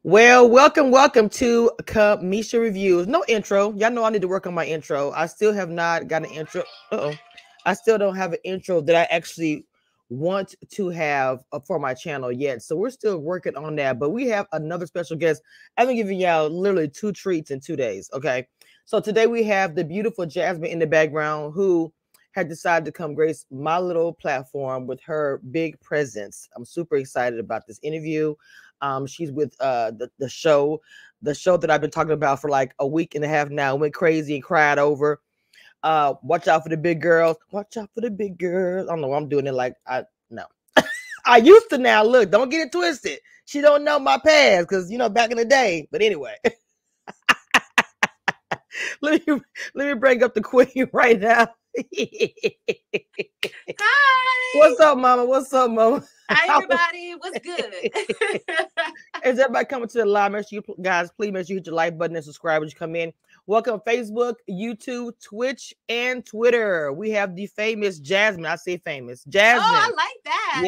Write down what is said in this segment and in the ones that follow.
Well, welcome to Kamisha Reviews. No intro. Y'all know I need to work on my intro. I still have not got an intro. I still don't have an intro that I actually want to have for my channel yet. So we're still working on that. But we have another special guest. I've been giving y'all literally 2 treats in 2 days. Okay. So today we have the beautiful Jasmine in the background who had decided to come grace my little platform with her big presence. I'm super excited about this interview. She's with the show that I've been talking about for like a week and a half now. Went crazy and cried over. Watch out for the big girls. Watch out for the big girls. I don't know. I'm doing it like I no. I used to now. Look, don't get it twisted. She don't know my past because back in the day. But anyway, let me let me bring up the queen right now. Hi. What's up, mama? What's up, mama? Hi, everybody. What's good? Is everybody coming to the live? Make sure you guys, please make sure you hit your like button and subscribe when you come in. Welcome Facebook, YouTube, Twitch, and Twitter. We have the famous Jasmine. I say famous Jasmine. Oh, I like that.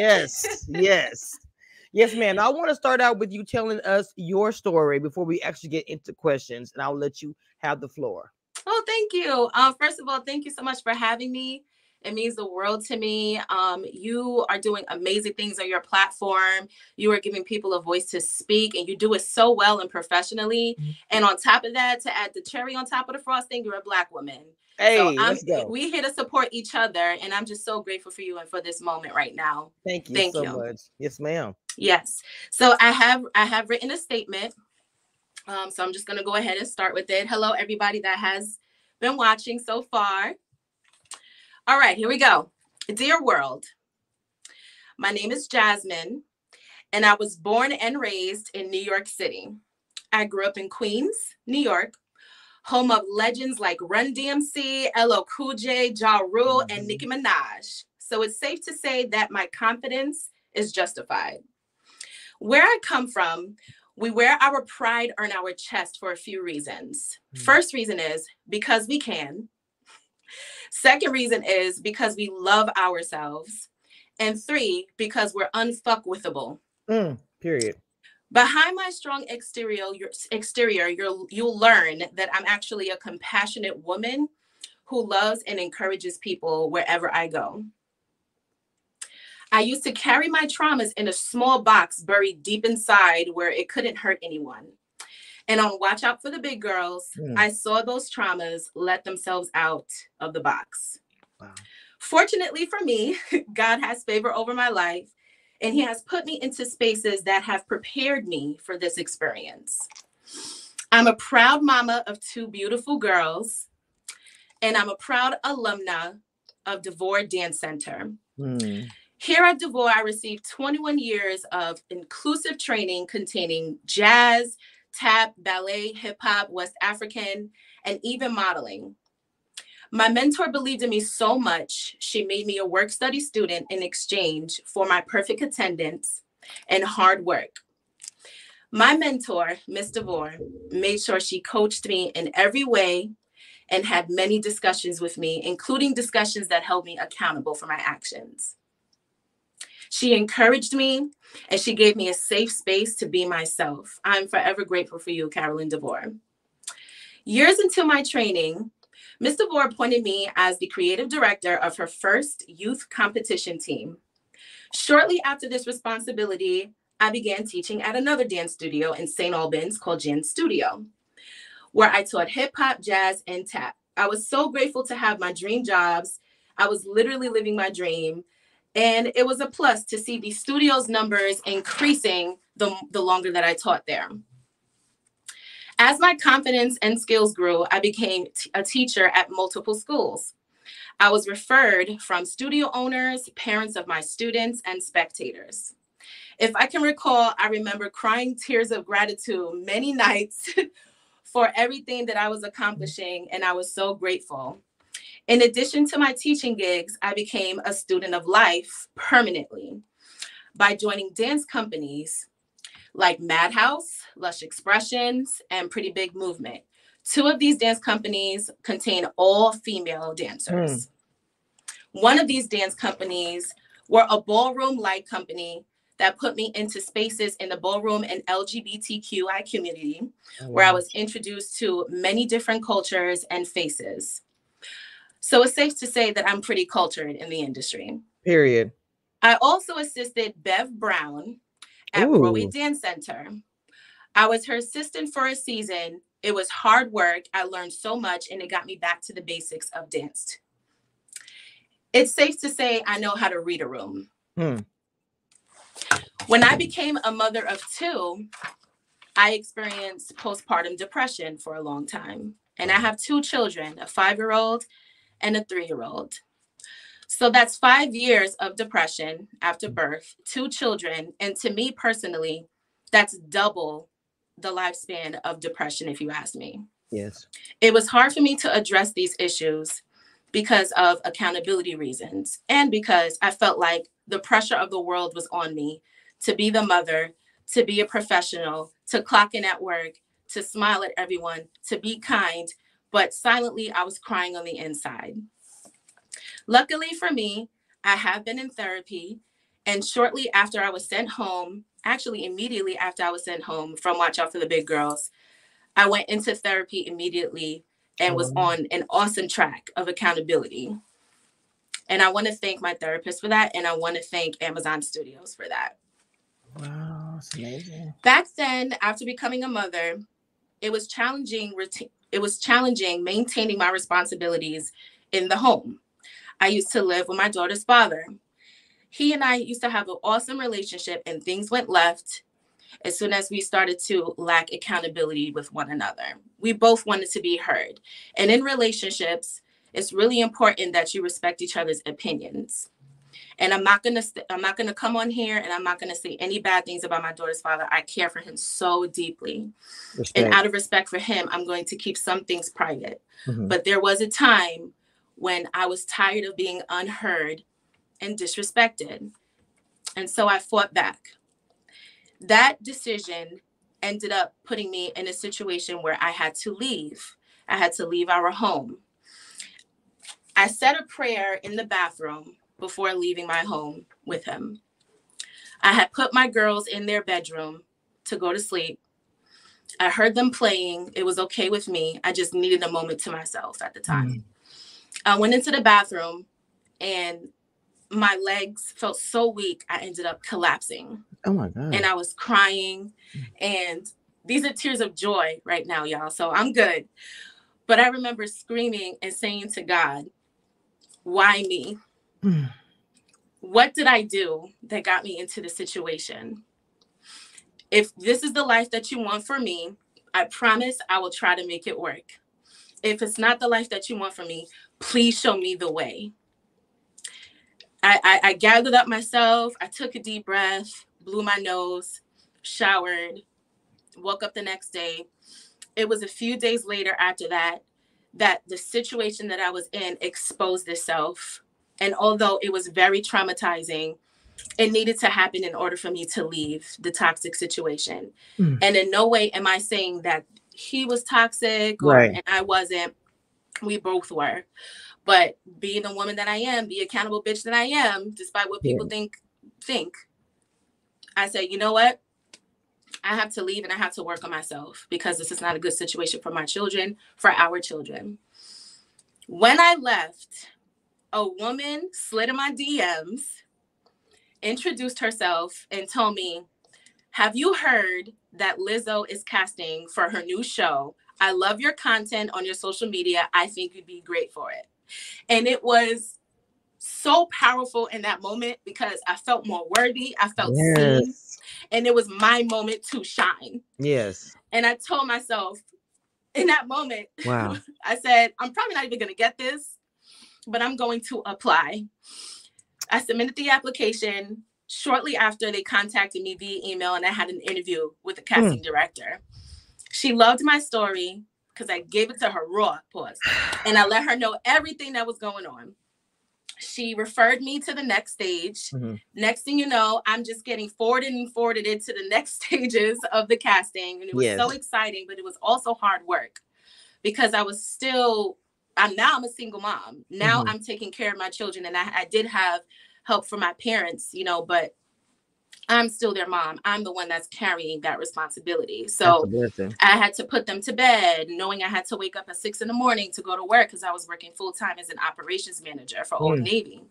Yes, ma'am. I want to start out with you telling us your story before we actually get into questions, and I'll let you have the floor. Oh, thank you. First of all, thank you so much for having me. It means the world to me. You are doing amazing things on your platform. You are giving people a voice to speak, and you do it so well and professionally. Mm-hmm. And on top of that, to add the cherry on top of the frosting, you're a Black woman. Hey, so let's go. We here to support each other, and I'm just so grateful for you and for this moment right now. Thank you so much. Yes, ma'am. Yes. So I have written a statement. So I'm just going to go ahead and start with it. Hello, everybody that has been watching so far. All right, here we go. Dear world, my name is Jasmine, and I was born and raised in New York City. I grew up in Queens, New York, home of legends like Run DMC, LL Cool J, Ja Rule, and Nicki Minaj. So it's safe to say that my confidence is justified. Where I come from, we wear our pride on our chest for a few reasons. First reason is because we can. Second reason is because we love ourselves. And 3, because we're unfuckwithable. Period. Behind my strong exterior, you'll learn that I'm actually a compassionate woman who loves and encourages people wherever I go. I used to carry my traumas in a small box buried deep inside where it couldn't hurt anyone. And on Watch Out for the Big Girls, I saw those traumas let themselves out of the box. Wow. Fortunately for me, God has favor over my life, and he has put me into spaces that have prepared me for this experience. I'm a proud mama of 2 beautiful girls, and I'm a proud alumna of DeVore Dance Center. Here at DeVore, I received 21 years of inclusive training containing jazz, tap, ballet, hip hop, West African, and even modeling. My mentor believed in me so much, she made me a work-study student in exchange for my perfect attendance and hard work. My mentor, Miss DeVore, made sure she coached me in every way and had many discussions with me, including discussions that held me accountable for my actions. She encouraged me, and she gave me a safe space to be myself. I'm forever grateful for you, Carolyn DeVore. Years into my training, Ms. DeVore appointed me as the creative director of her first youth competition team. Shortly after this responsibility, I began teaching at another dance studio in St. Albans called Jan Studio, where I taught hip hop, jazz, and tap. I was so grateful to have my dream jobs. I was literally living my dream. And it was a plus to see the studio's numbers increasing the longer that I taught there. As my confidence and skills grew, I became a teacher at multiple schools. I was referred from studio owners, parents of my students, and spectators. If I can recall, I remember crying tears of gratitude many nights for everything that I was accomplishing, and I was so grateful. In addition to my teaching gigs, I became a student of life permanently by joining dance companies like Madhouse, Lush Expressions, and Pretty Big Movement. 2 of these dance companies contain all female dancers. One of these dance companies were a ballroom light company that put me into spaces in the ballroom and LGBTQI community, Oh, where I wow. was introduced to many different cultures and faces. So it's safe to say that I'm pretty cultured in the industry. Period. I also assisted Bev Brown at Broadway Ooh. Dance Center. I was her assistant for a season. It was hard work. I learned so much, and it got me back to the basics of dance. It's safe to say I know how to read a room. Hmm. When I became a mother of two, I experienced postpartum depression for a long time. And I have two children, a 5-year-old and a 3-year-old. So that's 5 years of depression after birth, 2 children. And to me personally, that's double the lifespan of depression, if you ask me. Yes. It was hard for me to address these issues because of accountability reasons and because I felt like the pressure of the world was on me to be the mother, to be a professional, to clock in at work, to smile at everyone, to be kind, but silently I was crying on the inside. Luckily for me, I have been in therapy, and shortly after I was sent home, actually immediately after I was sent home from Watch Out for the Big Girls, I went into therapy immediately and was on an awesome track of accountability. And I want to thank my therapist for that, and I want to thank Amazon Studios for that. Wow, that's amazing. Back then, after becoming a mother, it was challenging. It was challenging maintaining my responsibilities in the home. I used to live with my daughter's father. He and I used to have an awesome relationship, and things went left as soon as we started to lack accountability with one another. We both wanted to be heard. And in relationships, it's really important that you respect each other's opinions. And I'm not gonna come on here and I'm not gonna say any bad things about my daughter's father. I care for him so deeply. Respect. And out of respect for him, I'm going to keep some things private. Mm-hmm. But there was a time when I was tired of being unheard and disrespected. And so I fought back. That decision ended up putting me in a situation where I had to leave. I had to leave our home. I said a prayer in the bathroom before leaving my home with him. I had put my girls in their bedroom to go to sleep. I heard them playing. It was okay with me. I just needed a moment to myself at the time. Mm-hmm. I went into the bathroom and my legs felt so weak, I ended up collapsing. Oh my God. And I was crying. And these are tears of joy right now, y'all. So I'm good. But I remember screaming and saying to God, why me? What did I do that got me into the situation? If this is the life that you want for me, I promise I will try to make it work. If it's not the life that you want for me, please show me the way. I gathered up myself. I took a deep breath, blew my nose, showered, woke up the next day. It was a few days later after that the situation that I was in exposed itself. And although it was very traumatizing, it needed to happen in order for me to leave the toxic situation. And in no way am I saying that he was toxic or and I wasn't. We both were. But being the woman that I am, the accountable bitch that I am, despite what people think, I said, you know what? I have to leave and I have to work on myself because this is not a good situation for my children, for our children. When I left, a woman slid in my DMs, introduced herself, and told me, have you heard that Lizzo is casting for her new show? I love your content on your social media. I think you'd be great for it. And it was so powerful in that moment because I felt more worthy. I felt seen. And it was my moment to shine. Yes. And I told myself in that moment, wow. I said, I'm probably not even going to get this, but I'm going to apply. I submitted the application. Shortly after, they contacted me via email and I had an interview with the casting director. She loved my story because I gave it to her raw, and I let her know everything that was going on. She referred me to the next stage. Next thing you know, I'm just getting forwarded into the next stages of the casting. And it was so exciting, but it was also hard work because I'm a single mom. Now I'm taking care of my children. And I did have help from my parents, but I'm still their mom. I'm the one that's carrying that responsibility. That's a So blessing. I had to put them to bed, knowing I had to wake up at 6 in the morning to go to work because I was working full time as an operations manager for Old Mm, Navy.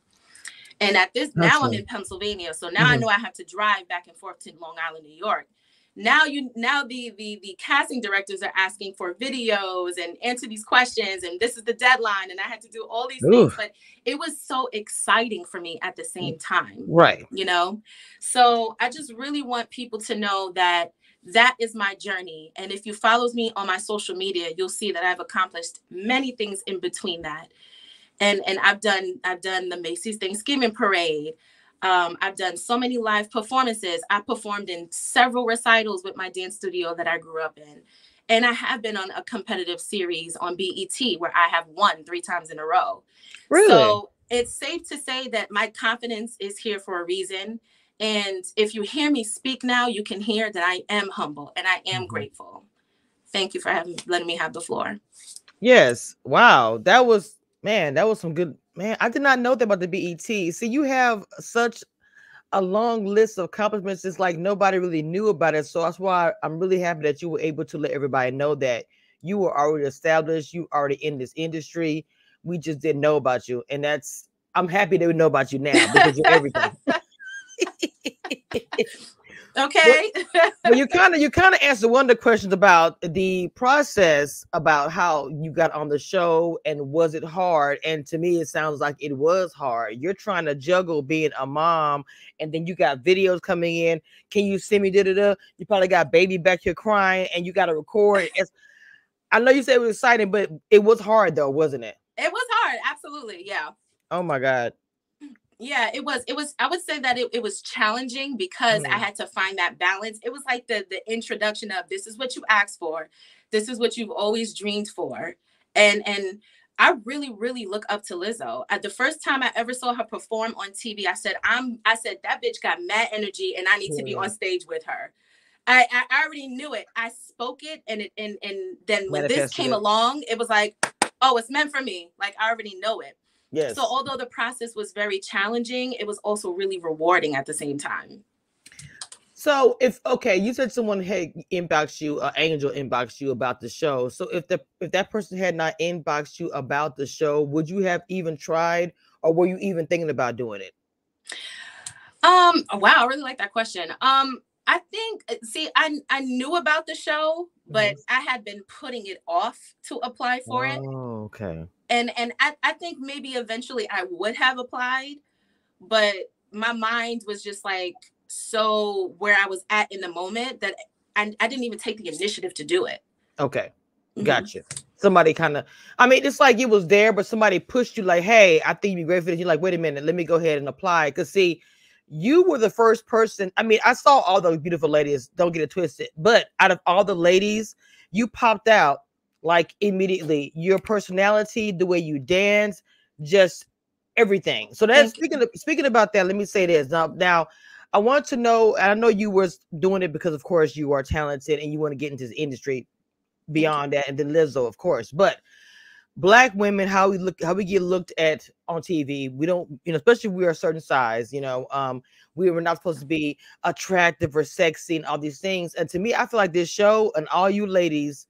And at this, now I'm hustling. in Pennsylvania. So now I Mhm. know I have to drive back and forth to Long Island, New York. Now the casting directors are asking for videos and answer these questions, and this is the deadline, and I had to do all these things, Oof. but it was so exciting for me at the same time, Right. you know? So I just really want people to know that that is my journey. And if you follow me on my social media, you'll see that I've accomplished many things in between that. And I've done the Macy's Thanksgiving Parade. I've done so many live performances. I performed in several recitals with my dance studio that I grew up in. And I have been on a competitive series on BET where I have won 3 times in a row. Really? So it's safe to say that my confidence is here for a reason. And if you hear me speak now, you can hear that I am humble and I am Mhm. grateful. Thank you for letting me have the floor. Yes. Wow. That was, man, that was some good, man. I did not know that about the BET. See, you have such a long list of accomplishments. It's like nobody really knew about it. So that's why I'm really happy that you were able to let everybody know that you were already established, you already in this industry. We just didn't know about you. And that's, I'm happy that we know about you now because you're everything. Well, Okay. well, you kind of answered one of the questions about the process about how you got on the show and was it hard? And to me, it sounds like it was hard. You're trying to juggle being a mom, and then you got videos coming in. Can you see me? Da da da. You probably got baby back here crying, and you got to record. I know you said it was exciting, but it was hard though, wasn't it? It was hard. Absolutely. Yeah. Oh my God. Yeah, I would say that it was challenging because I Mhm. had to find that balance. It was like the introduction of this is what you asked for. This is what you've always dreamed for. And I really, really look up to Lizzo. The first time I ever saw her perform on TV, I said that bitch got mad energy and I need to be Mhm. on stage with her. I already knew it. I spoke it and then when this Manifested came it. along, it was like, oh, it's meant for me. Like I already know it. So Yes. although the process was very challenging, it was also really rewarding at the same time. So if okay, you said someone had inboxed you, Angel inboxed you about the show. So if that person had not inboxed you about the show, would you have even tried, or were you even thinking about doing it? Wow, I really like that question. I think see, I knew about the show, but Mhm. I had been putting it off to apply for it. Oh, okay. And I think maybe eventually I would have applied, but my mind was just like so where I was at in the moment that I didn't even take the initiative to do it. Okay. Mhm. Gotcha. Somebody kind of, I mean, it's like it was there, but somebody pushed you like, hey, I think you'd be great for this. You're like, wait a minute, let me go ahead and apply. Because see, you were the first person. I mean, I saw all those beautiful ladies, don't get it twisted. But out of all the ladies, you popped out like immediately. Your personality, the way you dance, just everything. So that's Thank you. speaking about that, let me say this. Now I want to know, and I know you were doing it because of course you are talented and you want to get into this industry Thank you. beyond that, and then Lizzo, of course. But black women, how we get looked at on TV, we don't, especially if we are a certain size, we were not supposed to be attractive or sexy and all these things. And to me, I feel like this show and all you ladies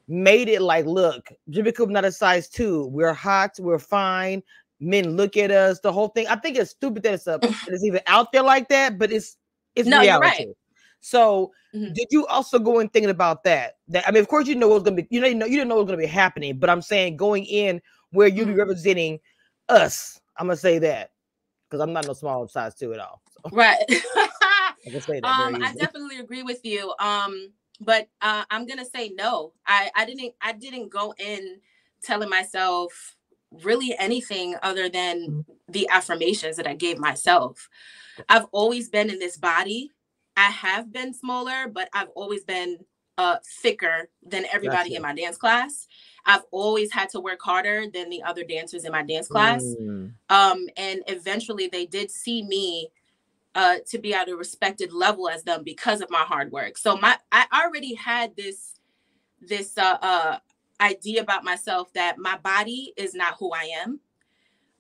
made it like, look, just because we're not a size 2, we're hot, we're fine. Men look at us, the whole thing. I think it's stupid that it's even out there like that, but it's No, you're right. reality. So Mhm. did you also go in thinking about that? That I mean, of course, you know what was gonna be, you didn't know what was gonna be happening, but I'm saying going in where you'll be Mhm. representing us. I'm gonna say that because I'm not no small size 2 at all. So Right. I can say that very I easily. definitely agree with you. But I'm gonna say no. I didn't go in telling myself really anything other than the affirmations that I gave myself. I've always been in this body. I have been smaller, but I've always been thicker than everybody in Gotcha. my dance class. I've always had to work harder than the other dancers in my dance class. Mm, And eventually they did see me to be at a respected level as them because of my hard work. So I already had this idea about myself that my body is not who I am.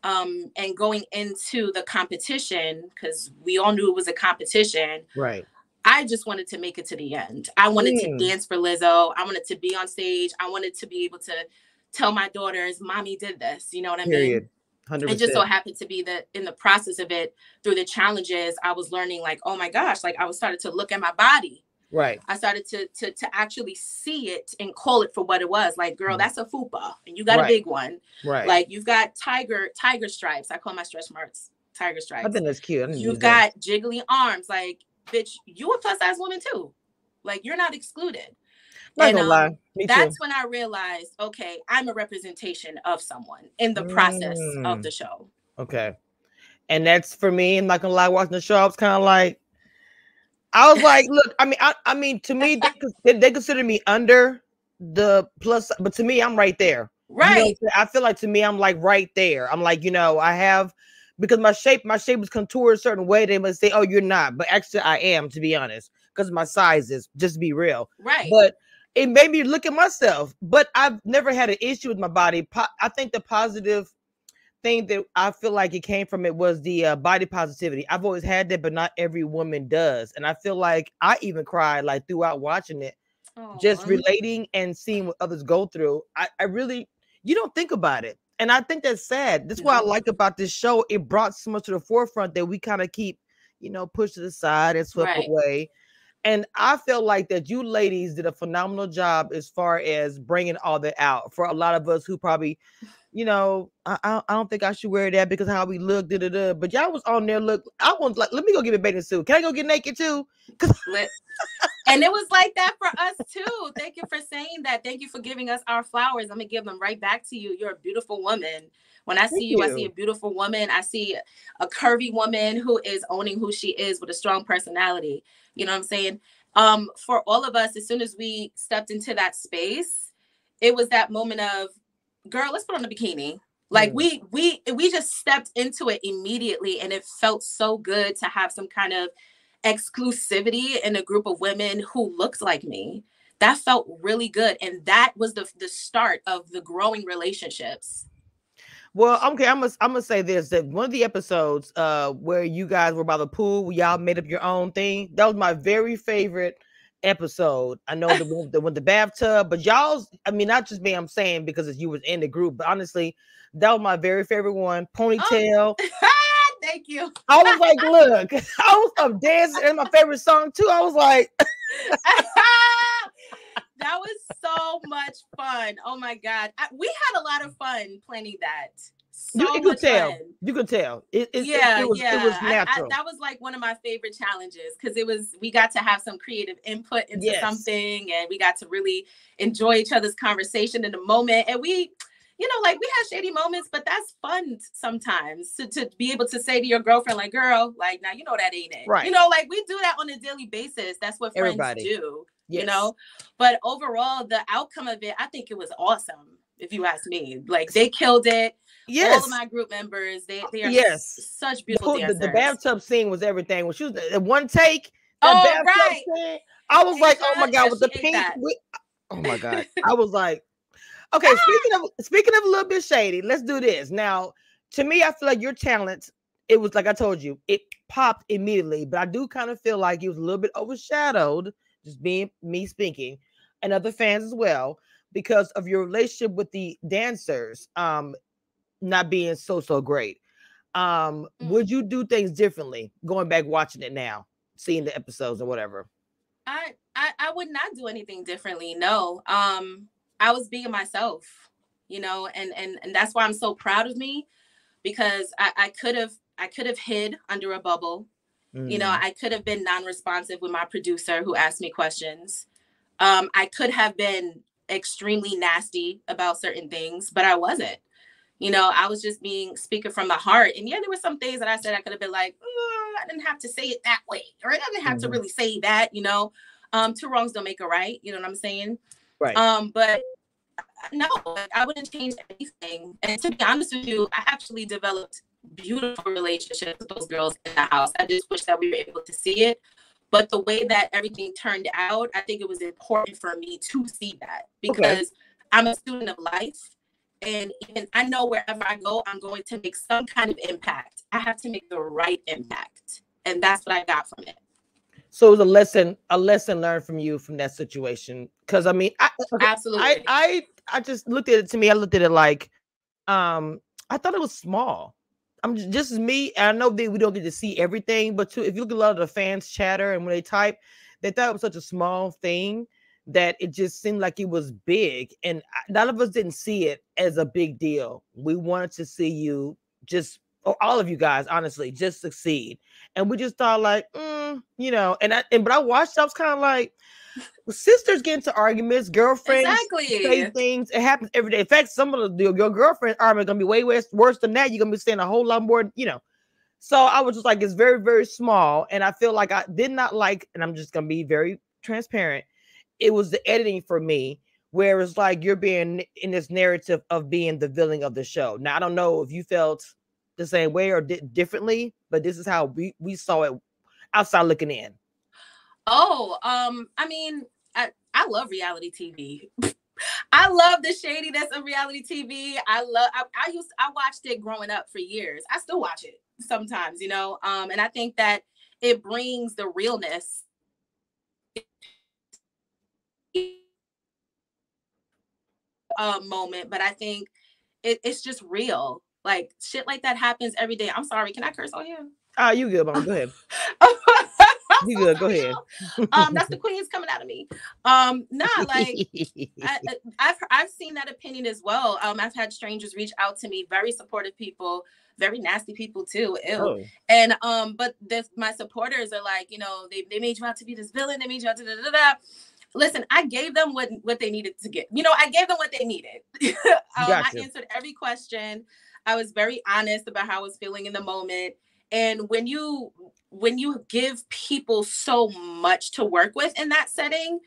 and going into the competition, because we all knew it was a competition. Right. I just wanted to make it to the end. I wanted to dance for Lizzo. I wanted to be on stage. I wanted to be able to tell my daughters, mommy did this. You know what I mean? 100%. It just so happened to be that in the process of it, through the challenges, I was learning like, oh my gosh, like I was started to look at my body. Right. I started to actually see it and call it for what it was. Like, girl, that's a fupa, and you got a big one. Right. Like you've got tiger stripes. I call my stretch marks tiger stripes. I think that's cute. You've got jiggly arms. Like, bitch, you a plus size woman too. Like, you're not excluded. Not gonna lie. Me that's too. when I realized, okay, I'm a representation of someone in the process of the show. Okay. And that's for me. I'm not gonna lie, watching the show, I was kind of like, I was like, look, I mean, to me, they consider me under the plus, but to me, I'm right there. Right. You know, I feel like to me, I'm like right there. I'm like, you know, I have, because my shape is contoured a certain way. They must say, oh, you're not. But actually, I am, to be honest, because my size is, just to be real. Right. But it made me look at myself. But I've never had an issue with my body. I think the positive thing that I feel like it came from it was the body positivity. I've always had that, but not every woman does. And I feel like I even cried like throughout watching it, just relating and seeing what others go through. I really, you don't think about it. And I think that's sad. That's what I like about this show. It brought so much to the forefront that we kind of keep, you know, pushed to the side and swept away. And I feel like that you ladies did a phenomenal job as far as bringing all that out for a lot of us who probably, you know, I don't think I should wear that because how we look, but y'all was on there. Look, I was like, let me go get a bathing suit. Can I go get naked too? And it was like that for us too. Thank you for saying that. Thank you for giving us our flowers. I'm gonna give them right back to you. You're a beautiful woman. When I see you, I see a beautiful woman. I see a curvy woman who is owning who she is with a strong personality. You know what I'm saying? For all of us, as soon as we stepped into that space, it was that moment of, girl, let's put on a bikini. Like we just stepped into it immediately, and it felt so good to have some kind of exclusivity in a group of women who looked like me. That felt really good, and that was the start of the growing relationships. Well, okay, I'm gonna say this: that one of the episodes where you guys were by the pool, where y'all made up your own thing, that was my very favorite episode. I know the bathtub, but y'all's, I mean, not just me, I'm saying because you was in the group, but honestly, that was my very favorite one. Ponytail. Thank you. I was like, look, I was up dancing, and my favorite song too. I was like, that was so much fun. Oh my God. We had a lot of fun planning that. You could tell. You could tell. It was natural. That was like one of my favorite challenges, because we got to have some creative input into something, and we got to really enjoy each other's conversation in the moment. And we, you know, like we had shady moments, but that's fun sometimes to be able to say to your girlfriend, like, girl, like, now, you know, that ain't it. Right. You know, like we do that on a daily basis. That's what friends do, you know, but overall, the outcome of it, I think it was awesome. If you ask me, like they killed it. All of my group members, they are such beautiful dancers. The bathtub scene was everything. When she was the one take, bathtub scene, I was like, oh my God, with the pink. Oh my God. I was like, okay, speaking of a little bit shady, let's do this. Now, to me, I feel like your talent, it was like I told you, it popped immediately, but I do kind of feel like it was a little bit overshadowed, just being me speaking, and other fans as well, because of your relationship with the dancers not being so great. Would you do things differently going back watching it now, seeing the episodes or whatever? I would not do anything differently. No. I was being myself, you know, and that's why I'm so proud of me, because I could have hid under a bubble. You know, I could have been non-responsive with my producer who asked me questions. I could have been extremely nasty about certain things, but I wasn't. You know, I was just speaking from the heart. And yeah, there were some things that I said I could have been like, I didn't have to say it that way, or I didn't have to really say that, you know. Two wrongs don't make a right, you know what I'm saying? Right. But no, I wouldn't change anything. And to be honest with you, I actually developed beautiful relationships with those girls in the house. I just wish that we were able to see it. But the way that everything turned out, I think it was important for me to see that, because I'm a student of life. And even I know wherever I go, I'm going to make some kind of impact. I have to make the right impact. And that's what I got from it. So it was a lesson learned from you from that situation. Because I mean, Absolutely. I just looked at it. To me, I looked at it like, I thought it was small. I'm just as me. And I know that we don't get to see everything, but too, if you look at a lot of the fans chatter and when they type, they thought it was such a small thing that it just seemed like it was big, and none of us didn't see it as a big deal. We wanted to see you just, or all of you guys, honestly, just succeed, and we just thought like, you know, but I watched. I was kind of like, sisters get into arguments, girlfriends say things. It happens every day. In fact, some of your girlfriends are gonna be way worse than that. You're gonna be saying a whole lot more, you know. So I was just like, it's very, very small. And I feel like I did not like, and I'm just gonna be very transparent. It was the editing for me, where it's like you're being in this narrative of being the villain of the show. Now I don't know if you felt the same way or differently, but this is how we saw it outside looking in. Oh, I mean, I love reality TV. I love the shadiness of reality TV. I watched it growing up for years. I still watch it sometimes, you know. And I think that it brings the realness moment, but I think it's just real. Like shit like that happens every day. I'm sorry, can I curse on here? Oh, you good, mom. Go ahead. You good, go ahead. That's the queens coming out of me. Like I've seen that opinion as well. I've had strangers reach out to me, very supportive people, very nasty people too. Ew. Oh. And but my supporters are like, you know, they made you out to be this villain, they made you out to da. Listen, I gave them what they needed to get. You know, I gave them what they needed. I answered every question. I was very honest about how I was feeling in the moment. And when you give people so much to work with in that setting,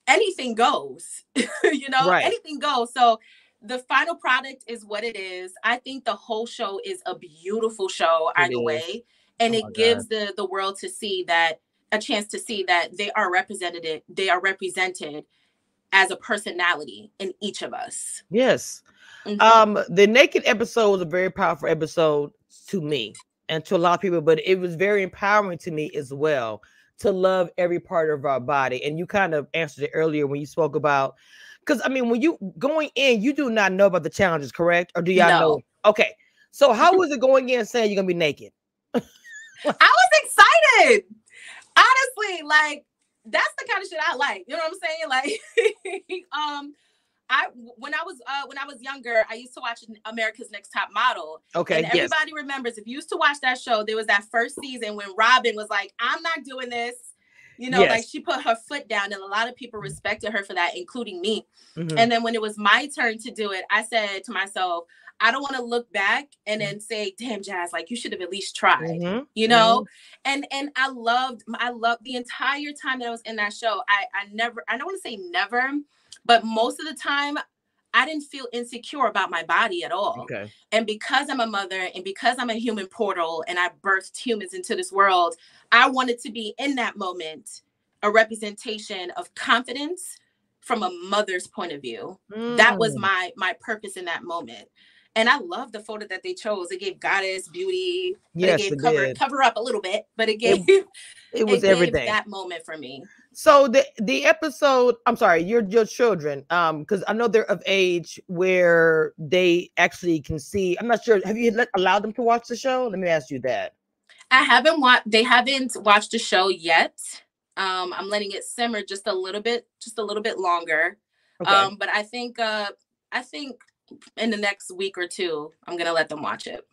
anything goes. You know, right. Anything goes. So the final product is what it is. I think the whole show is a beautiful show either way. And it gives the world to see that, a chance to see that they are represented as a personality in each of us. Yes. Mm-hmm. The naked episode was a very powerful episode to me and to a lot of people, but it was very empowering to me as well to love every part of our body. And you kind of answered it earlier when you spoke about, because I mean, when you going in, you do not know about the challenges, correct? Or do y'all know? Okay. So how was it going in saying you're gonna be naked? I was excited. Honestly, like that's the kind of shit I like. You know what I'm saying? Like, when I was younger, I used to watch America's Next Top Model. Okay, and everybody remembers, if you used to watch that show, there was that first season when Robin was like, "I'm not doing this." You know, like she put her foot down, and a lot of people respected her for that, including me. Mm-hmm. And then when it was my turn to do it, I said to myself, I don't want to look back and then say, damn, Jazz, like you should have at least tried, you know? Mm-hmm. And I loved the entire time that I was in that show. I don't want to say never, but most of the time I didn't feel insecure about my body at all. Okay. And because I'm a mother and because I'm a human portal and I birthed humans into this world, I wanted to be in that moment a representation of confidence from a mother's point of view. That was my purpose in that moment. And I love the photo that they chose. It gave goddess beauty. Yes, it gave cover up a little bit, but it gave it was everything. That moment for me. So the episode, I'm sorry, your children, because I know they're of age where they actually can see. I'm not sure. Have you allowed them to watch the show? Let me ask you that. I haven't they haven't watched the show yet. I'm letting it simmer just a little bit longer. Okay. But I think in the next week or two, I'm going to let them watch it.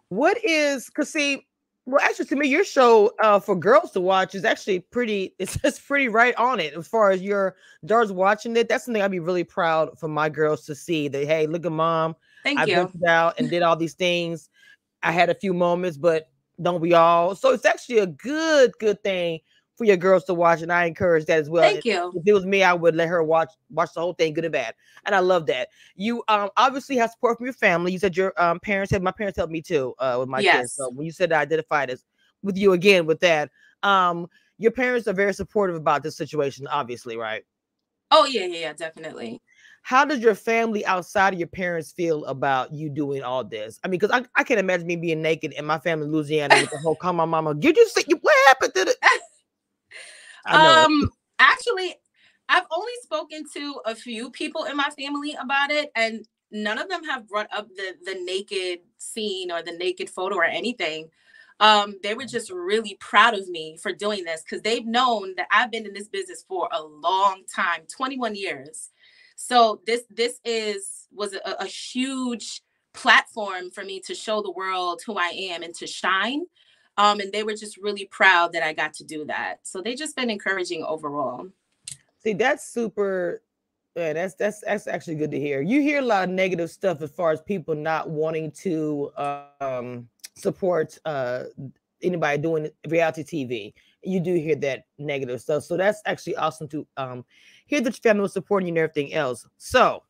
Because see, well, actually, to me, your show for girls to watch is actually it's pretty right on it. As far as your daughters watching it, that's something I'd be really proud for my girls to see that, hey, look at mom. I ventured out and did all these things. I had a few moments, but don't we all? So it's actually a good thing for your girls to watch, and I encourage that as well. Thank you. If it was me, I would let her watch the whole thing, good and bad. And I love that. You obviously have support from your family. You said your my parents helped me too with my kids. So when you said I identified as with you again with that, your parents are very supportive about this situation, obviously, right? Oh yeah, definitely. How does your family outside of your parents feel about you doing all this? I mean, because I can't imagine me being naked and my family in Louisiana with the whole "Come on, mama, did you see what happened to the?" I know it. Actually, I've only spoken to a few people in my family about it, and none of them have brought up the naked scene or the naked photo or anything. They were just really proud of me for doing this because they've known that I've been in this business for a long time, 21 years. So this was a huge platform for me to show the world who I am and to shine. And they were just really proud that I got to do that. So they just been encouraging overall. See, that's super. Yeah, that's actually good to hear. You hear a lot of negative stuff as far as people not wanting to support anybody doing reality TV. You do hear that negative stuff, so that's actually awesome to hear that your family was supporting you and everything else. So,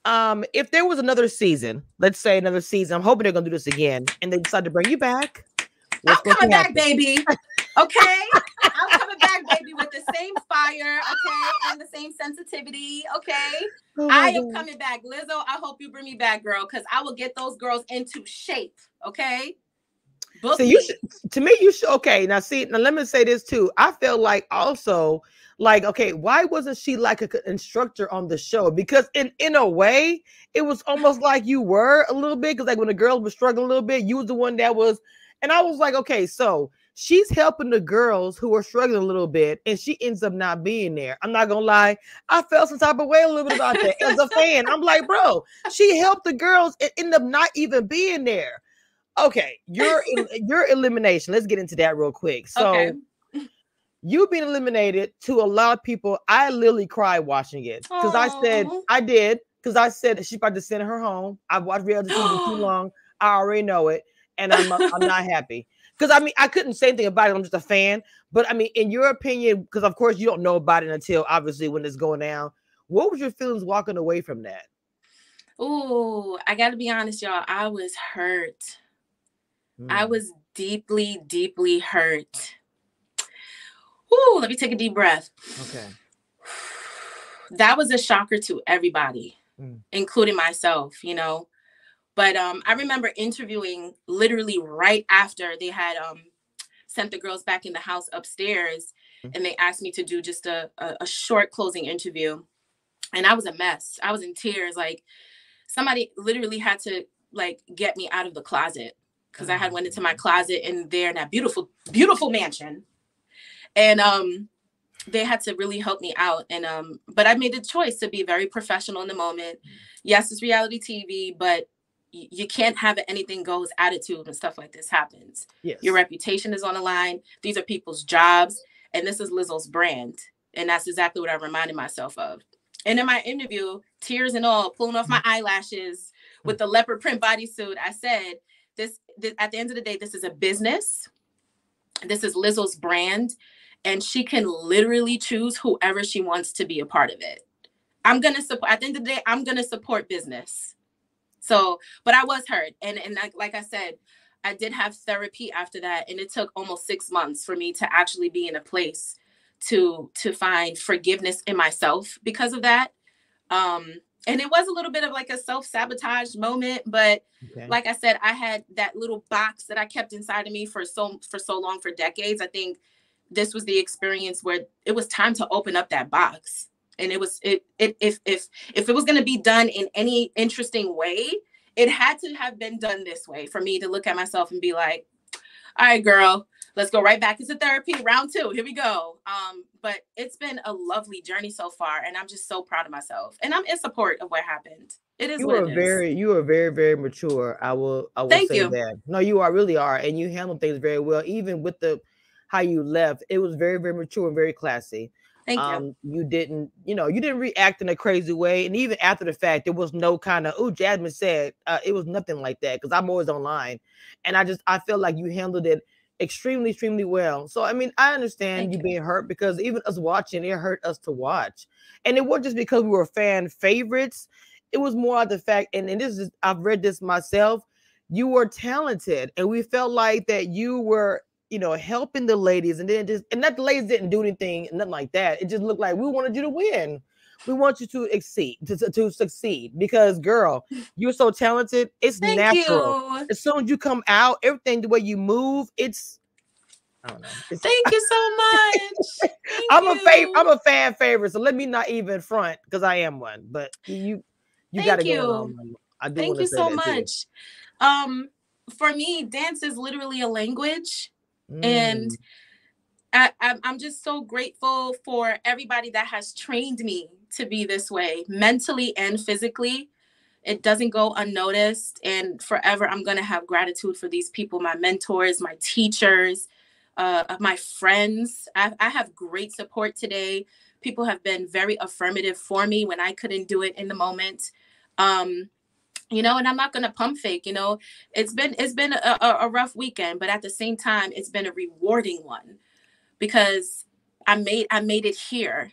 if there was another season, let's say another season, I'm hoping they're gonna do this again, and they decide to bring you back. I'm What's going coming to back, happen? baby. Okay. I'm coming back, baby, with the same fire, okay, and the same sensitivity, okay. Oh I my am god! coming back, Lizzo. I hope you bring me back, girl, because I will get those girls into shape, okay. So Book you me. should, to me, you should. Okay, now see, now let me say this too. I felt like also, like, okay, why wasn't she like a instructor on the show? Because in a way, it was almost like you were a little bit. Because like when the girls were struggling a little bit, you was the one that was, and I was like, okay, so she's helping the girls who are struggling a little bit, and she ends up not being there. I'm not gonna lie, I felt some type of way a little bit about that as a fan. I'm like, bro, she helped the girls and ended up not even being there. Okay, your elimination. Let's get into that real quick. Okay. So you being eliminated, to a lot of people, I literally cried watching it because I said Oh. I did because I said she's about to send her home. I've watched reality TV too long. I already know it, and I'm not happy because I mean I couldn't say anything about it. I'm just a fan. But I mean, in your opinion, because of course you don't know about it until obviously when it's going down. What was your feelings walking away from that? Ooh, I gotta be honest, y'all. I was hurt. I Hmm. was deeply, deeply hurt. Ooh, let me take a deep breath. Okay. That was a shocker to everybody, Mm. including myself, you know. But I remember interviewing literally right after they had sent the girls back in the house upstairs, and they asked me to do just a short closing interview. And I was a mess. I was in tears. Like somebody literally had to like get me out of the closet because I Oh, had went into my closet in there in that beautiful, beautiful mansion. And they had to really help me out. And but I made a choice to be very professional in the moment. Yes, it's reality TV, but you can't have an anything goes attitude when stuff like this happens. Your yes. reputation is on the line. These are people's jobs, and this is Lizzo's brand. And that's exactly what I reminded myself of. And in my interview, tears and all, pulling off my eyelashes with the leopard print bodysuit, I said, this at the end of the day, this is a business. This is Lizzo's brand, and she can literally choose whoever she wants to be a part of it. I'm gonna support. At the end of the day, I'm gonna support business. So, but I was hurt, and like I said, I did have therapy after that, and it took almost 6 months for me to actually be in a place to find forgiveness in myself because of that. Um, and it was a little bit of like a self-sabotage moment, but Okay. like I said, I had that little box that I kept inside of me for so long, for decades. I think this was the experience where it was time to open up that box. And it was it if it was going to be done in any interesting way, it had to have been done this way for me to look at myself and be like, all right, girl, let's go right back into therapy. Round two, here we go. But it's been a lovely journey so far, and I'm just so proud of myself. And I'm in support of what happened. It is what it is. You are very, very mature. I will Thank say you. that. No, you are really are, and you handle things very well. Even with the how you left, it was very, very mature and very classy. Thank you. You didn't, you didn't react in a crazy way, and even after the fact, there was no kind of, oh, Jasmine said, it was nothing like that. Because I'm always online, and I feel like you handled it extremely, extremely well. So I mean, I understand Thank you you. being hurt because even us watching, it hurt us to watch, and it wasn't just because we were fan favorites. It was more of the fact, and this is, I've read this myself. You were talented, and we felt like that you were, helping the ladies, and then that the ladies didn't do anything, nothing like that. It just looked like we wanted you to win. We want you to succeed because, girl, you're so talented. It's Thank natural. you. As soon as you come out, everything, the way you move, I don't know. Thank you so much. Thank I'm you. a fan favorite, so let me not even front because I am one. But you got Thank it going on. you. I do Thank want to you say so that too. much. For me, dance is literally a language, and Mm. I'm just so grateful for everybody that has trained me to be this way, mentally and physically. It doesn't go unnoticed, and forever I'm going to have gratitude for these people, my mentors, my teachers, my friends. I have great support today. People have been very affirmative for me when I couldn't do it in the moment. And I'm not going to pump fake. It's been a rough weekend, but at the same time, it's been a rewarding one because I made it here,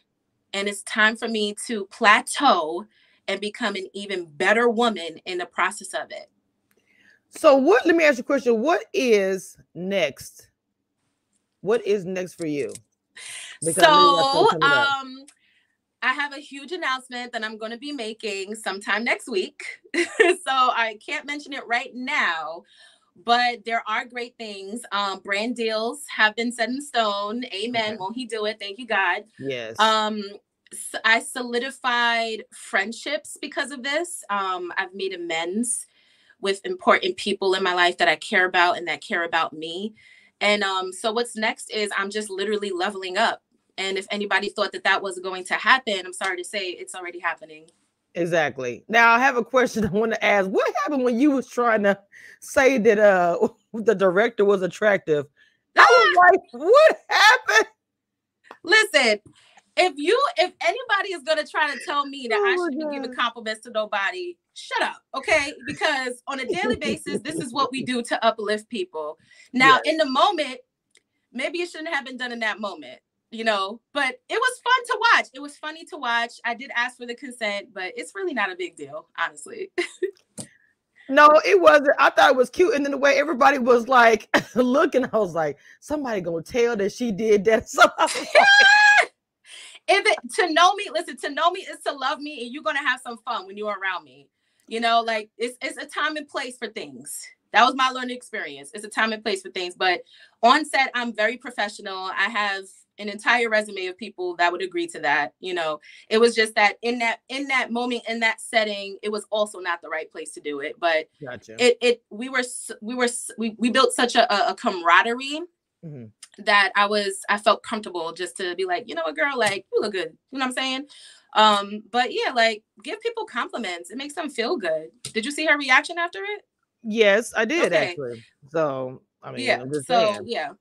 and it's time for me to plateau and become an even better woman in the process of it. So let me ask you a question. What is next? What is next for you? Because I know you got something coming up. I have a huge announcement that I'm going to be making sometime next week. So I can't mention it right now, but there are great things. Brand deals have been set in stone. Amen. Okay. Won't he do it? Thank you, God. Yes. I solidified friendships because of this. I've made amends with important people in my life that I care about and that care about me. And so what's next is I'm just literally leveling up. And if anybody thought that was going to happen, I'm sorry to say it's already happening. Exactly. Now I have a question I want to ask. What happened when you was trying to say that the director was attractive? I was like, what happened? Listen, if anybody is gonna try to tell me that I should be giving compliments to nobody, shut up, okay? Because on a daily basis, this is what we do to uplift people. Now, in the moment, maybe it shouldn't have been done in that moment, but it was fun to watch. It was funny to watch. I did ask for the consent, but it's really not a big deal, honestly. No, it wasn't. I thought it was cute. And then the way everybody was like looking, I was like, somebody gonna tell that she did that. So to know me is to love me, and you're gonna have some fun when you're around me. Like it's a time and place for things. That was my learning experience. It's a time and place for things. But on set, I'm very professional. I have an entire resume of people that would agree to that. It was just that in that moment, in that setting, it was also not the right place to do it. But gotcha. We built such a camaraderie. Mm-hmm. That I felt comfortable just to be like, you know what, girl, like you look good. You know what I'm saying? But yeah, like give people compliments. It makes them feel good. Did you see her reaction after it? Yes, I did actually. So I mean, yeah. I'm just so saying. Yeah.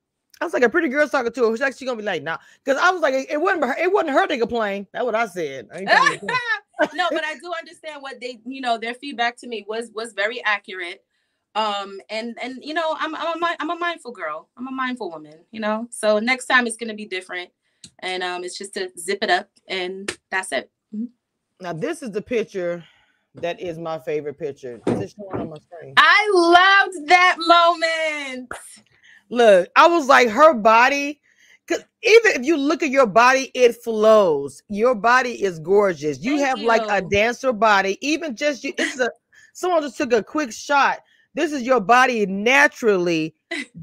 I was like, a pretty girl's talking to her. Who's actually gonna be like, nah? Because I was like, it wasn't her to complain. That's what I said. No, but I do understand what their feedback to me was very accurate. And I'm a mindful girl. I'm a mindful woman, so next time it's going to be different. And it's just to zip it up and that's it. Mm-hmm. Now this is the picture that is my favorite picture. Is it showing on my screen? I loved that moment. Look, I was like, her body, because even if you look at your body, it flows. Your body is gorgeous. You have like a dancer body. Even just someone just took a quick shot. This is your body naturally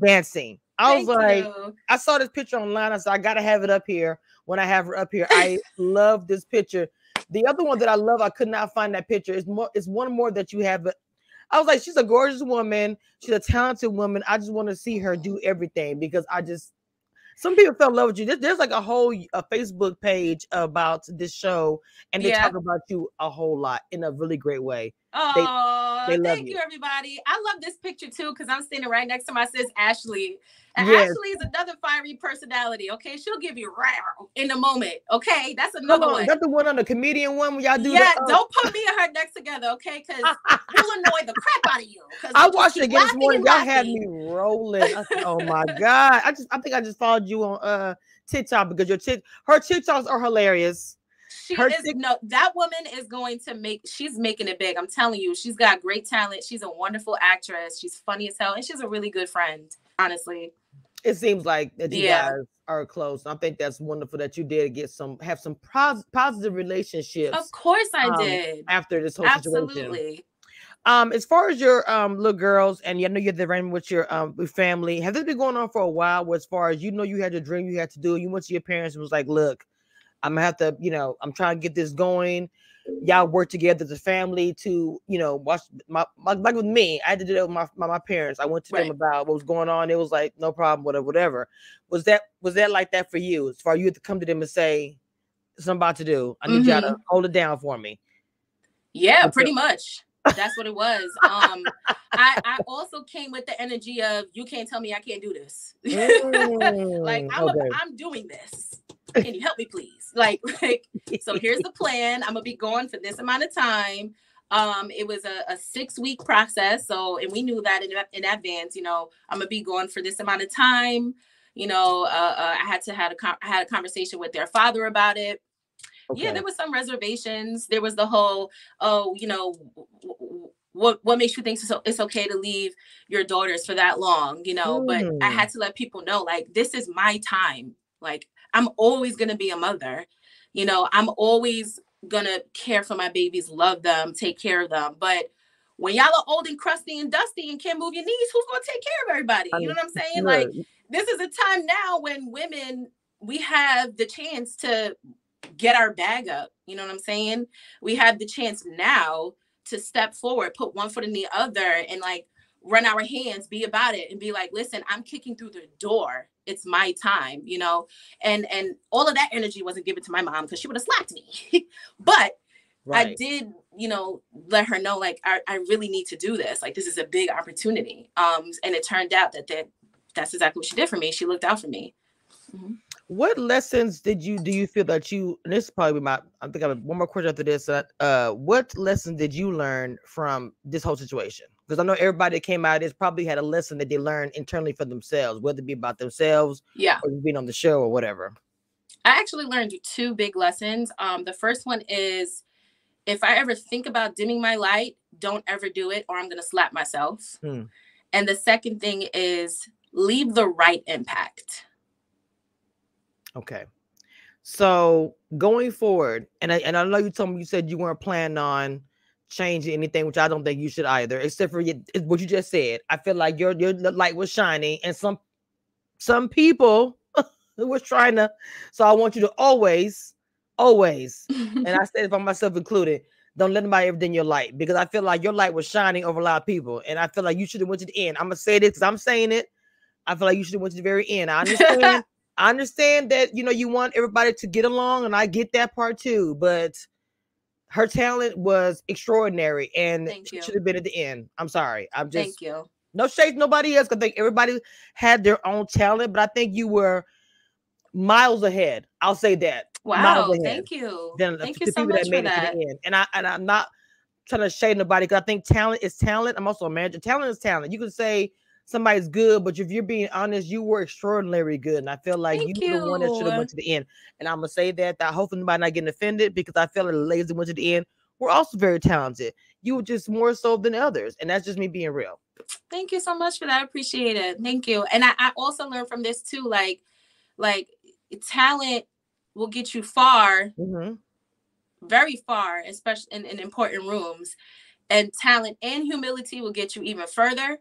dancing. I was like, I saw this picture online. I said, I gotta have it up here when I have her up here. I love this picture. The other one that I love, I could not find that picture. It's one more that you have. I was like, she's a gorgeous woman. She's a talented woman. I just want to see her do everything because some people fell in love with you. There's like a whole Facebook page about this show, and they talk about you a whole lot in a really great way. Oh, thank you, everybody. I love this picture too because I'm standing right next to my sis Ashley. And Ashley is another fiery personality. Okay, she'll give you rare in the moment. Okay, that's another one. That's the one on the comedian one where y'all do. Yeah, don't put me and her next together, okay? Because we'll annoy the crap out of you. I watched it again this morning. Y'all had me rolling. I said, oh my God! I think I just followed you on TikTok because her TikToks are hilarious. That woman is going to she's making it big. I'm telling you, she's got great talent. She's a wonderful actress. She's funny as hell, and she's a really good friend, honestly. It seems like that you Yeah. guys are close. I think that's wonderful that you did have some positive Of relationships course I did. after this whole situation. Absolutely. As far as your little girls, and you know you're the random with your with family, have this been going on for a while? Where as far as you know, you had your dream, you had to do it. You went to your parents and was like, "Look, I'm gonna have to, you know, I'm trying to get this going. Y'all work together as a family to, you know, watch my like with me. I had to do that with my parents. I went to them Right. about what was going on. It was like no problem, whatever, whatever. Was that like that for you? As far as you had to come to them and say, "It's what I'm about to do. I need y'all to hold it down for me." Yeah, pretty much. That's what it was. I also came with the energy of you can't tell me I can't do this. Like Okay. I'm doing this. Can you help me please? Like so here's the plan. I'm gonna be going for this amount of time. It was a 6-week process. So and we knew that in advance, you know, I'm gonna be going for this amount of time. You know, I had a conversation with their father about it. Okay. Yeah, there was some reservations. There was the whole, oh, you know, what makes you think it's okay to leave your daughters for that long, you know? But I had to let people know, like, this is my time. Like, I'm always gonna be a mother. You know, I'm always gonna care for my babies, love them, take care of them. But when y'all are old and crusty and dusty and can't move your knees, who's gonna take care of everybody? You know what I'm saying? Like, this is a time now when women, we have the chance to get our bag up. You know what I'm saying? We have the chance now to step forward, put one foot in the other, and like run our hands, be about it, and be like, listen, I'm kicking through the door. It's my time, you know? And all of that energy wasn't given to my mom because she would have slapped me. But I did, you know, let her know, like, I really need to do this. Like, this is a big opportunity. And it turned out that's exactly what she did for me. She looked out for me. Mm-hmm. What lessons do you feel that you, and this is probably I think I have one more question after this. What lesson did you learn from this whole situation? Because I know everybody that came out of this probably had a lesson that they learned internally for themselves, whether it be about themselves, or being on the show or whatever. I actually learned 2 big lessons. The first one is, if I ever think about dimming my light, don't ever do it, or I'm going to slap myself. And the second thing is, leave the right impact. Okay. So going forward, and I know you told me, you said you weren't planning on changing anything, which I don't think you should either, except for what you just said. I feel like your light was shining, and some people was trying to. So I want you to always, and I said it for myself included, don't let anybody ever dim your light, because I feel like your light was shining over a lot of people, and I feel like you should have went to the end. I'm gonna say this because I'm saying it. I feel like you should have went to the very end. I understand. I understand that, you know, you want everybody to get along, and I get that part too, but her talent was extraordinary, and she should have been at the end. I'm sorry. I'm just, no shade, nobody else. I think everybody had their own talent, but I think you were miles ahead. I'll say that. Wow, miles ahead. Thank you. Than Thank the you so people much that made for it that. to the end. And I'm not trying to shade nobody, because I think talent is talent. I'm also a manager. Talent is talent. You can say somebody's good, but if you're being honest, you were extraordinarily good, and I feel like you were the one that should have went to the end. And I'm gonna say that hopefully nobody not getting offended, because I feel like the ladies that went to the end were also very talented. You were just more so than others, and that's just me being real. Thank you so much for that. I appreciate it. Thank you. And I also learned from this too, like talent will get you far, very far, especially in important rooms, and talent and humility will get you even further.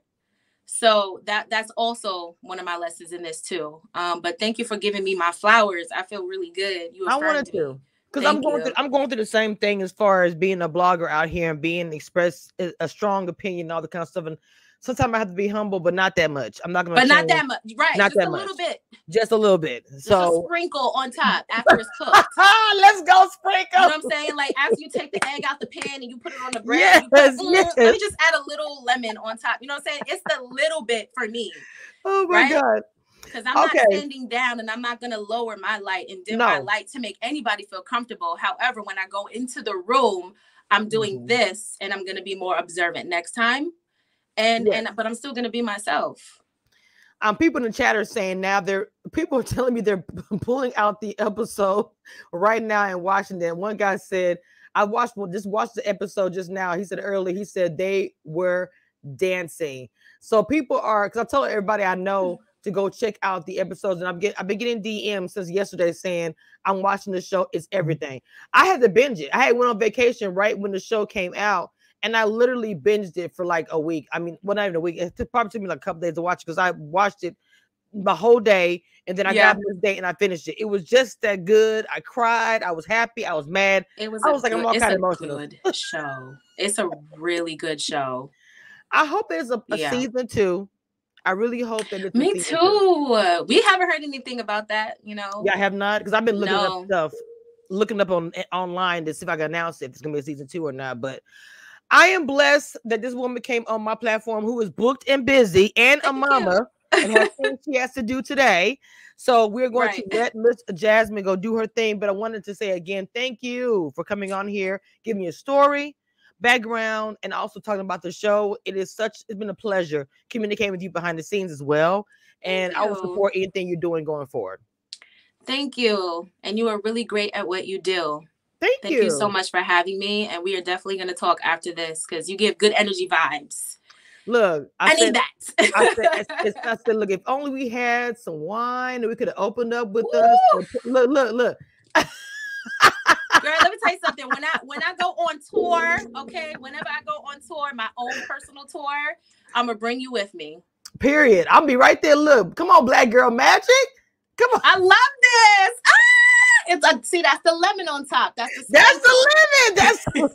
So that's also one of my lessons in this too. But thank you for giving me my flowers. I feel really good. You affirmed me. Because I'm going through the same thing as far as being a blogger out here and being express a strong opinion and all the kind of stuff. And sometimes I have to be humble, but not that much. I'm not going to. But not that much, right? Not just that a much. Little bit. Just a little bit. Just so a sprinkle on top after it's cooked. Let's go sprinkle. You know what I'm saying? Like after you take the egg out the pan and you put it on the bread, let me just add a little lemon on top. You know what I'm saying? It's the little bit for me. Oh my God. Because I'm not standing down, and I'm not going to lower my light and dim my light to make anybody feel comfortable. However, when I go into the room, I'm doing this, and I'm going to be more observant next time. But I'm still going to be myself. People in the chat are saying now people are telling me they're pulling out the episode right now in Washington. One guy said, I watched the episode just now. He said earlier, he said they were dancing. So people are, because I told everybody I know to go check out the episodes. And I've been getting DMs since yesterday saying I'm watching the show. It's everything. I had to binge it. I had went on vacation right when the show came out, and I literally binged it for like a week. I mean, well, not even a week. It probably took me like a couple days to watch because I watched it the whole day, and then I got this day and I finished it. It was just that good. I cried. I was happy. I was mad. I was like, I'm all kind of emotional. Good show. It's a really good show. I hope there's a season 2. I really hope that it's me too. We haven't heard anything about that, you know. Yeah, I have not, because I've been looking up stuff, looking up online to see if I can announce if it's gonna be a season 2 or not. But I am blessed that this woman came on my platform who is booked and busy and a mama and has things she has to do today. So we're going to let Miss Jasmine go do her thing. But I wanted to say again, thank you for coming on here, giving me a story, background, and also talking about the show. It's been a pleasure communicating with you behind the scenes as well. And I will support anything you're doing going forward. Thank you. And you are really great at what you do. Thank you. Thank you so much for having me. And we are definitely going to talk after this because you give good energy vibes. Look, I need that. I said, look, if only we had some wine and we could have opened up with us. Look. Girl, let me tell you something. When I go on tour, okay, whenever I go on tour, my own personal tour, I'm gonna bring you with me. Period. I'll be right there. Look, come on, Black Girl Magic. Come on. I love this. It's see, that's the lemon on top. That's the lemon.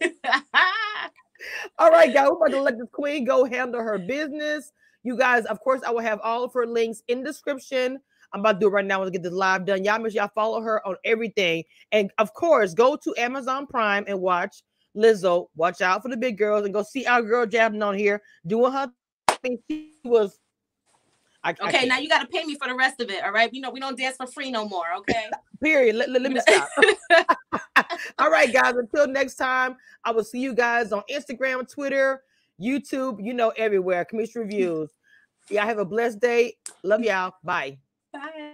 All right, guys. We're about to let this queen go handle her business. You guys, of course, I will have all of her links in the description. I'm about to do it right now to get this live done. Y'all make sure y'all follow her on everything. And of course, go to Amazon Prime and watch Lizzo. Watch out for the big girls and go see our girl Jasmine on here doing her thing. She was okay, now you got to pay me for the rest of it. All right. We don't dance for free no more. Okay. Period. Let me stop. All right, guys. Until next time, I will see you guys on Instagram, Twitter, YouTube, everywhere. Commission Reviews. Y'all have a blessed day. Love y'all. Bye. Bye.